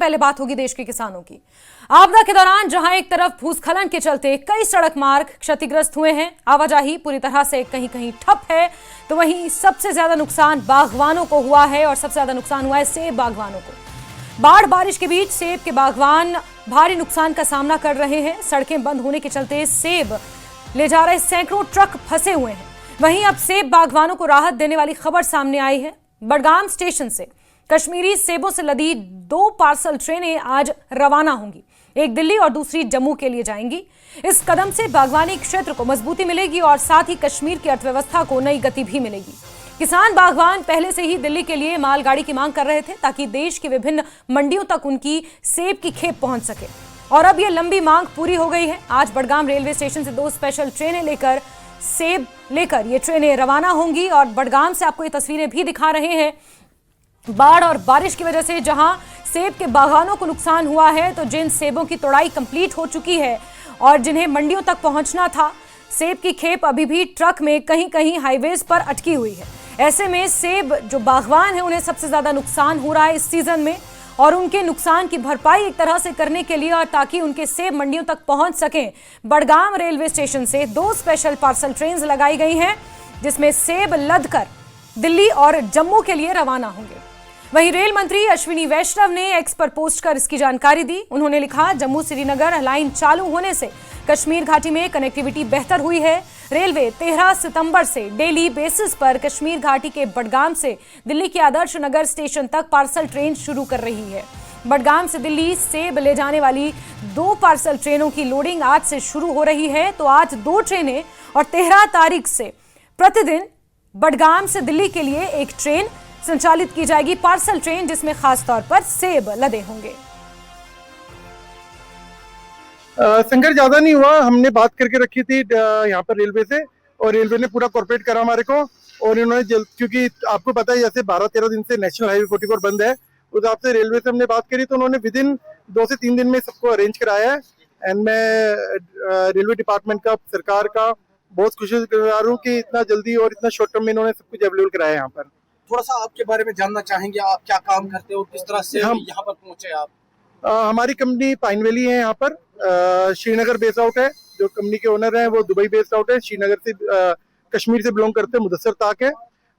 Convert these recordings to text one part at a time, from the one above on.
पहले बात होगी देश के किसानों की। आपदा के दौरान जहां एक तरफ भूस्खलन के चलते कई सड़क मार्ग क्षतिग्रस्त हुए हैं, आवाजाही पूरी तरह से कहीं कहीं ठप है, तो वहीं सबसे ज्यादा नुकसान बागवानों को हुआ है और सबसे ज्यादा नुकसान हुआ है सेब बागवानों को। बाढ़ बारिश के बीच सेब के बागवान भारी नुकसान का सामना कर रहे हैं। सड़कें बंद होने के चलते सेब ले जा रहे सैकड़ों ट्रक फंसे हुए हैं। वहीं अब सेब बागवानों को राहत देने वाली खबर सामने आई है। बडगाम स्टेशन से कश्मीरी सेबों से लदी 2 पार्सल ट्रेनें आज रवाना होंगी। एक दिल्ली और दूसरी जम्मू के लिए जाएंगी। इस कदम से बागवानी क्षेत्र को मजबूती मिलेगी और साथ ही कश्मीर की अर्थव्यवस्था को नई गति भी मिलेगी। किसान बागवान पहले से ही दिल्ली के लिए मालगाड़ी की मांग कर रहे थे ताकि देश की विभिन्न मंडियों तक उनकी सेब की खेप पहुंच सके, और अब यह लंबी मांग पूरी हो गई है। आज बडगाम रेलवे स्टेशन से 2 स्पेशल ट्रेनें लेकर सेब लेकर ये ट्रेनें रवाना होंगी। और बडगाम से आपको ये तस्वीरें भी दिखा रहे हैं। बाढ़ और बारिश की वजह से जहां सेब के बागानों को नुकसान हुआ है, तो जिन सेबों की तोड़ाई कंप्लीट हो चुकी है और जिन्हें मंडियों तक पहुंचना था, सेब की खेप अभी भी ट्रक में कहीं कहीं हाईवेज पर अटकी हुई है। ऐसे में सेब जो बागवान है उन्हें सबसे ज्यादा नुकसान हो रहा है इस सीजन में, और उनके नुकसान की भरपाई एक तरह से करने के लिए और ताकि उनके सेब मंडियों तक पहुंच सकें, बडगाम रेलवे स्टेशन से 2 स्पेशल पार्सल ट्रेन लगाई गई हैं, जिसमें सेब लदकर दिल्ली और जम्मू के लिए रवाना होंगे। वहीं रेल मंत्री अश्विनी वैष्णव ने एक्स पर पोस्ट कर इसकी जानकारी दी। उन्होंने लिखा, जम्मू श्रीनगर लाइन चालू होने से कश्मीर घाटी में कनेक्टिविटी बेहतर हुई है। रेलवे 13 सितंबर से डेली बेसिस पर कश्मीर घाटी के बडगाम से दिल्ली के आदर्श नगर स्टेशन तक पार्सल ट्रेन शुरू कर रही है। बडगाम से दिल्ली सेब ले जाने वाली 2 पार्सल ट्रेनों की लोडिंग आज से शुरू हो रही है। तो आज 2 ट्रेनें और 13 तारीख से प्रतिदिन बडगाम से दिल्ली के लिए एक ट्रेन संचालित की जाएगी, पार्सल ट्रेन, जिसमें खास तौर पर सेब लदे होंगे। संघर्ष ज्यादा नहीं हुआ। हमने बात करके रखी थी यहाँ पर रेलवे से, और रेलवे ने पूरा कॉर्पोरेट करा हमारे को। और इन्होंने क्योंकि आपको पता है जैसे 12-13 दिन से नेशनल हाईवे 44 बंद है, उस हिसाब से रेलवे से हमने बात करी तो उन्होंने विदिन 2 से 3 दिन में सबको अरेंज कराया है। एंड मैं रेलवे डिपार्टमेंट का, सरकार का बहुत खुशगवार हूँ कि इतना जल्दी और इतना शॉर्ट टर्म में इन्होंने सब कुछ अवेलेबल कराया है। यहाँ पर थोड़ा सा आपके बारे में जानना चाहेंगे, आप क्या काम करते हो, किस तरह से यहाँ पर पहुंचे आप? हमारी कंपनी पाइन वैली है, यहाँ पर श्रीनगर बेस आउट है। जो कंपनी के ओनर हैं वो दुबई बेस्ड आउट है। श्रीनगर से कश्मीर से बिलोंग करते हैं, मुदस्सर ताक है।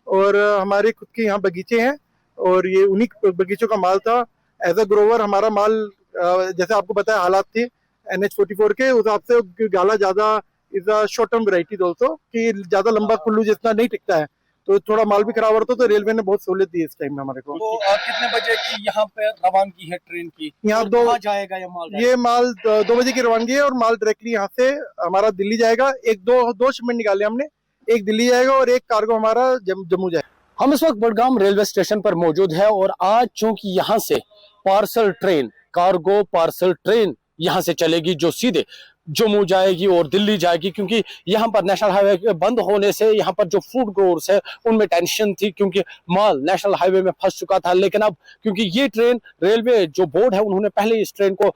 और हमारे खुद के यहाँ बगीचे हैं और ये उन्हीं बगीचों का माल था। एज अ ग्रोवर हमारा माल जैसे आपको पता है हालात थे NH44 के हिसाब से गाला ज्यादा is a short term variety दोस्तों, कि ज्यादा लंबा कुल्लू जितना नहीं टिकता है, तो थोड़ा माल भी खराब होता, तो रेलवे ने बहुत सहूलियत दी इस टाइम में हमारे को। तो कितने बजे की यहाँ पे रवानगी है ट्रेन की? यहाँ 2 जाएगा ये माल 2 बजे की रवानगी है और माल डायरेक्टली यहाँ से हमारा दिल्ली जाएगा। दो शिपमेंट निकाले हमने, एक दिल्ली जाएगा और एक कार्गो हमारा जम्मू जाएगा। हम इस वक्त बडगाम रेलवे स्टेशन पर मौजूद है और आज चूंकि यहाँ से parcel train, cargo parcel train यहाँ से चलेगी जो सीधे जम्मू जाएगी और दिल्ली जाएगी, क्योंकि यहाँ पर नेशनल हाईवे बंद होने से यहाँ पर जो फूड ग्रोअर्स है उनमें टेंशन थी, क्योंकि माल नेशनल हाईवे में फंस चुका था। लेकिन अब क्योंकि ये ट्रेन रेलवे जो बोर्ड है उन्होंने पहले इस ट्रेन को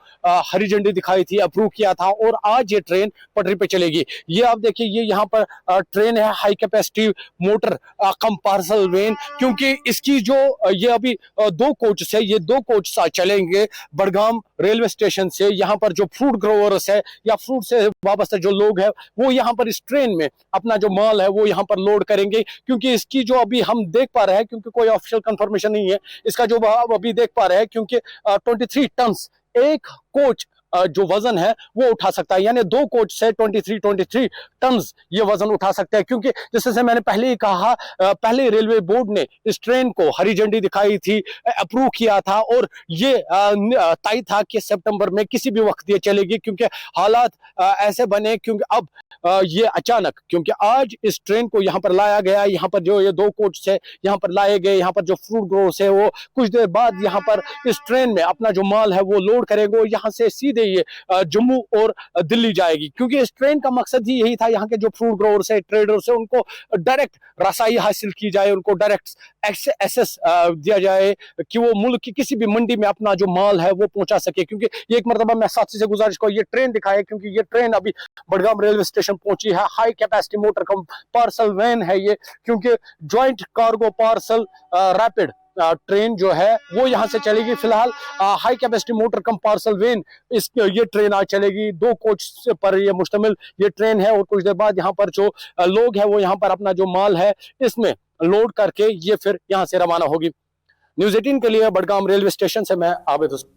हरी झंडी दिखाई थी, अप्रूव किया था, और आज ये ट्रेन पटरी पे चलेगी। ये आप देखिए, ये यहाँ पर ट्रेन है high capacity motor come parcel when, क्योंकि इसकी जो ये अभी 2 कोच है, ये 2 कोच चलेंगे बडगाम रेलवे स्टेशन से। यहाँ पर जो फूड ग्रोअर्स है या फ्रूट से वाबस्ता जो लोग हैं वो यहाँ पर इस ट्रेन में अपना जो माल है वो यहाँ पर लोड करेंगे, क्योंकि इसकी जो अभी हम देख पा रहे हैं, क्योंकि कोई ऑफिशियल कंफर्मेशन नहीं है इसका, जो अभी देख पा रहे हैं, क्योंकि 23 टन एक कोच जो वजन है वो उठा सकता है, यानी 2 कोच से 23 टन ये वजन उठा सकते हैं। क्योंकि जैसे मैंने पहले ही कहा, पहले रेलवे बोर्ड ने इस ट्रेन को हरी झंडी दिखाई थी, अप्रूव किया था, और ये तय था कि सितंबर में किसी भी वक्त ये चलेगी, क्योंकि हालात ऐसे बने, क्योंकि अब ये अचानक, क्योंकि आज इस ट्रेन को यहाँ पर लाया गया, यहाँ पर जो ये 2 कोच से यहाँ पर लाए गए, यहाँ पर जो फ्रूट ग्रोअर्स है वो कुछ देर बाद यहाँ पर इस ट्रेन में अपना जो माल है वो लोड करेंगे और यहाँ से सीधे ये जम्मू और दिल्ली जाएगी। क्योंकि इस ट्रेन का मकसद ही यही था, यहाँ के जो फ्रूट ग्रोअर्स है, ट्रेडर्स है, उनको डायरेक्ट रसाई हासिल की जाए, उनको डायरेक्ट एक्सेस दिया जाए कि वो मुल्क की किसी भी मंडी में अपना जो माल है वो पहुंचा सके। क्योंकि ये एक मरतबा मैं साथी से गुजारिश को ये ट्रेन दिखाए, क्योंकि ये ट्रेन अभी बडगाम रेलवे स्टेशन पहुंची है। हाई कैपेसिटी मोटर कम पार्सल वैन है ये, क्योंकि joint cargo parcel rapid train जो है वो यहाँ से चलेगी। फिलहाल high capacity motor come parcel when ये ट्रेन आज चलेगी। 2 कोच पर ये मुश्तमिल ये ट्रेन है और कुछ देर बाद यहाँ पर जो लोग हैं वो यहाँ पर अपना जो माल है इसमें लोड करके ये फिर यहाँ से रवाना होगी। न्यूज़ 18 के लिए बडगाम रेलवे स्टेशन से मैं आबिद हुसैन।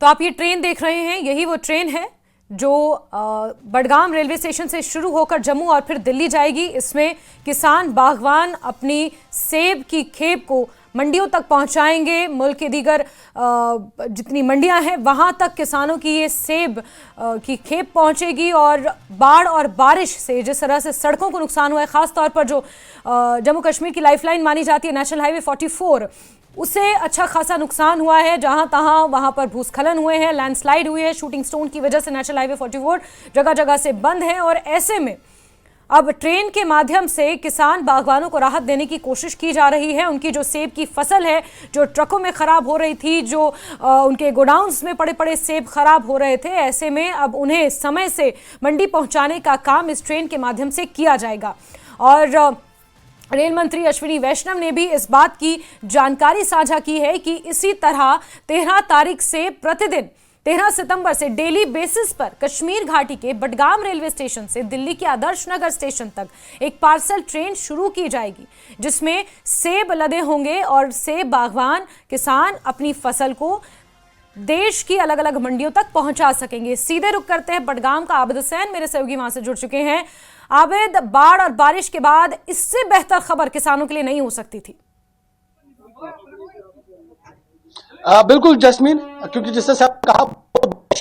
तो आप ये ट्रेन देख रहे हैं, यही वो ट्रेन है जो बडगाम रेलवे स्टेशन से शुरू होकर जम्मू और फिर दिल्ली जाएगी। इसमें किसान बागवान अपनी सेब की खेप को मंडियों तक पहुंचाएंगे। मुल्क के दीगर जितनी मंडियां हैं वहां तक किसानों की ये सेब की खेप पहुंचेगी। और बाढ़ और बारिश से जिस तरह से सड़कों को नुकसान हुआ है, खास तौर पर जो जम्मू कश्मीर की लाइफलाइन मानी जाती है नेशनल हाईवे 44, उसे अच्छा खासा नुकसान हुआ है। जहां तहां वहां पर भूस्खलन हुए हैं, लैंडस्लाइड हुई है। शूटिंग स्टोन की वजह से नेशनल हाईवे 44 जगह जगह से बंद है। और ऐसे में अब ट्रेन के माध्यम से किसान बागवानों को राहत देने की कोशिश की जा रही है। उनकी जो सेब की फसल है जो ट्रकों में खराब हो रही थी, जो उनके गोडाउन्स में पड़े पड़े सेब खराब हो रहे थे, ऐसे में अब उन्हें समय से मंडी पहुंचाने का काम इस ट्रेन के माध्यम से किया जाएगा। और रेल मंत्री अश्विनी वैष्णव ने भी इस बात की जानकारी साझा की है कि इसी तरह 13 तारीख से प्रतिदिन 13 सितंबर से डेली बेसिस पर कश्मीर घाटी के बडगाम रेलवे स्टेशन से दिल्ली के आदर्श नगर स्टेशन तक एक पार्सल ट्रेन शुरू की जाएगी, जिसमें सेब लदे होंगे और सेब बागवान किसान अपनी फसल को देश की अलग अलग मंडियों तक पहुंचा सकेंगे। सीधे रुक करते हैं बडगाम का। आबिद हुसैन मेरे सहयोगी वहां से जुड़ चुके हैं। आबिद, बाढ़ और बारिश के बाद इससे बेहतर खबर किसानों के लिए नहीं हो सकती थी। बिल्कुल जस्मीन, क्योंकि जिससे सब कहा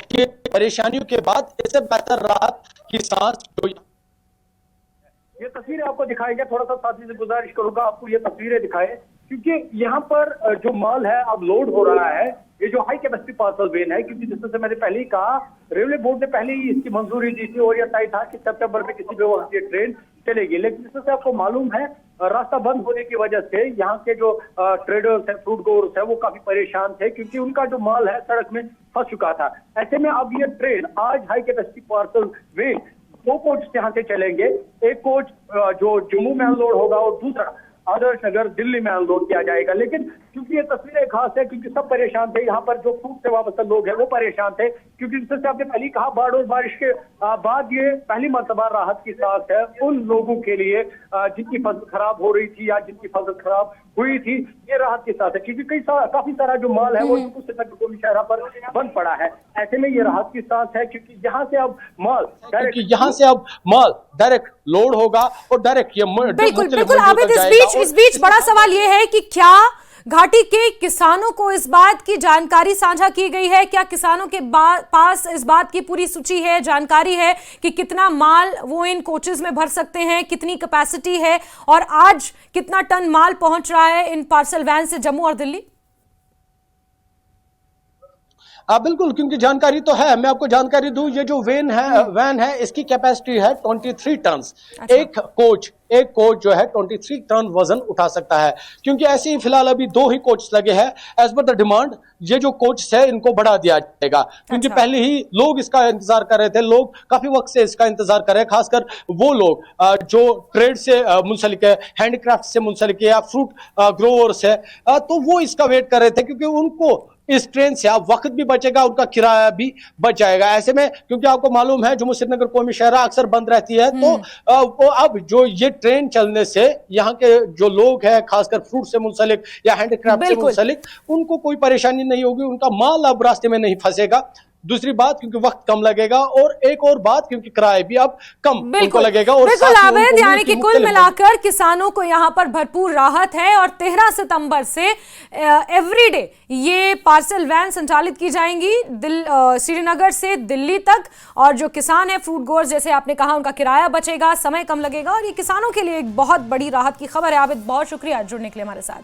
कि परेशानियों के बाद इससे बेहतर राहत की सांस जो ये तस्वीरें आपको दिखाएंगे। थोड़ा सा साथी से गुजारिश करूंगा आपको ये तस्वीरें दिखाएं, क्योंकि यहाँ पर जो माल है अब लोड हो रहा है। ये जो हाई कैपेसिटी पार्सल वेन है, क्योंकि जिससे मैंने पहले ही कहा रेलवे बोर्ड ने पहले ही इसकी मंजूरी दी थी और यह तय था कि सितंबर में किसी भी वक्त ये ट्रेन चलेगी। लेकिन जिससे आपको मालूम है रास्ता बंद होने की वजह से यहाँ के जो ट्रेडर्स हैं, फ्रूट ग्रोअर्स है, वो काफी परेशान थे, क्योंकि उनका जो माल है सड़क में फंस चुका था। ऐसे में अब ये ट्रेन आज high capacity parcel when 2 coach यहाँ से चलेंगे। एक कोच जो जम्मू में अनलोड होगा और दूसरा आदर्श नगर दिल्ली में अनलोड किया जाएगा। लेकिन क्योंकि ये तस्वीरें खास है, क्योंकि सब परेशान थे, यहाँ पर जो फ्रूट से वाबस्ता लोग हैं वो परेशान थे, क्योंकि जिससे आपने पहले कहा बाढ़ और बारिश के बाद ये पहली मर्तबा राहत की सांस है उन लोगों के लिए जिनकी फसल खराब हो रही थी या जिनकी फसल खराब हुई थी। ये राहत की सांस है, क्योंकि काफी सारा जो माल है वो शहर पर बंद पड़ा है। ऐसे में ये राहत की सांस है, क्योंकि यहाँ से अब माल डायरेक्ट लोड होगा और डायरेक्ट ये बिल्कुल बिल्कुल। आबिद, इस बीच बड़ा सवाल ये है कि क्या घाटी के किसानों को इस बात की जानकारी साझा की गई है? क्या किसानों के पास इस बात की पूरी सूची है, जानकारी है कि कितना माल वो इन कोचेस में भर सकते हैं, कितनी कैपेसिटी है और आज कितना टन माल पहुंच रहा है इन पार्सल वैन से जम्मू और दिल्ली? बिल्कुल, क्योंकि जानकारी तो है। मैं आपको जानकारी दूं, ये जो वैन है इसकी कैपेसिटी है 23 टन। अच्छा। एक कोच जो है 23 टन वजन उठा सकता है। क्योंकि ऐसे ही फिलहाल अभी 2 ही कोच लगे हैं। एज पर द डिमांड ये जो कोच है इनको बढ़ा दिया जाएगा, क्योंकि अच्छा। पहले ही लोग इसका इंतजार कर रहे थे। लोग काफी वक्त से इसका इंतजार कर रहे हैं, खासकर वो लोग जो ट्रेड से मुंसलिक है, हैंडीक्राफ्ट से मुंसलिक है या फ्रूट ग्रोवर्स है, तो वो इसका वेट कर रहे थे, क्योंकि उनको इस ट्रेन से अब वक्त भी बचेगा, उनका किराया भी बच जाएगा। ऐसे में क्योंकि आपको मालूम है जम्मू श्रीनगर कौमी शहरा अक्सर बंद रहती है, तो अब जो ये ट्रेन चलने से यहाँ के जो लोग हैं, खासकर फ्रूट से मुंसलिक या हैंडीक्राफ्ट से मुंसलिक, उनको कोई परेशानी नहीं होगी, उनका माल अब रास्ते में नहीं फंसेगा। दूसरी बात, क्योंकि वक्त कम लगेगा, और एक और बात, क्योंकि किराया भी अब कम उनको लगेगा। और बिल्कुल आबिद, यानी कि कुल मिलाकर किसानों को यहाँ पर भरपूर राहत है। और 13 सितंबर से एवरीडे ये पार्सल वैन संचालित की जाएंगी श्रीनगर से दिल्ली तक। और जो किसान है, फ्रूट ग्रोअर्स, जैसे आपने कहा, उनका किराया बचेगा, समय कम लगेगा और ये किसानों के लिए एक बहुत बड़ी राहत की खबर है। आबिद, बहुत शुक्रिया जुड़ने के लिए हमारे साथ।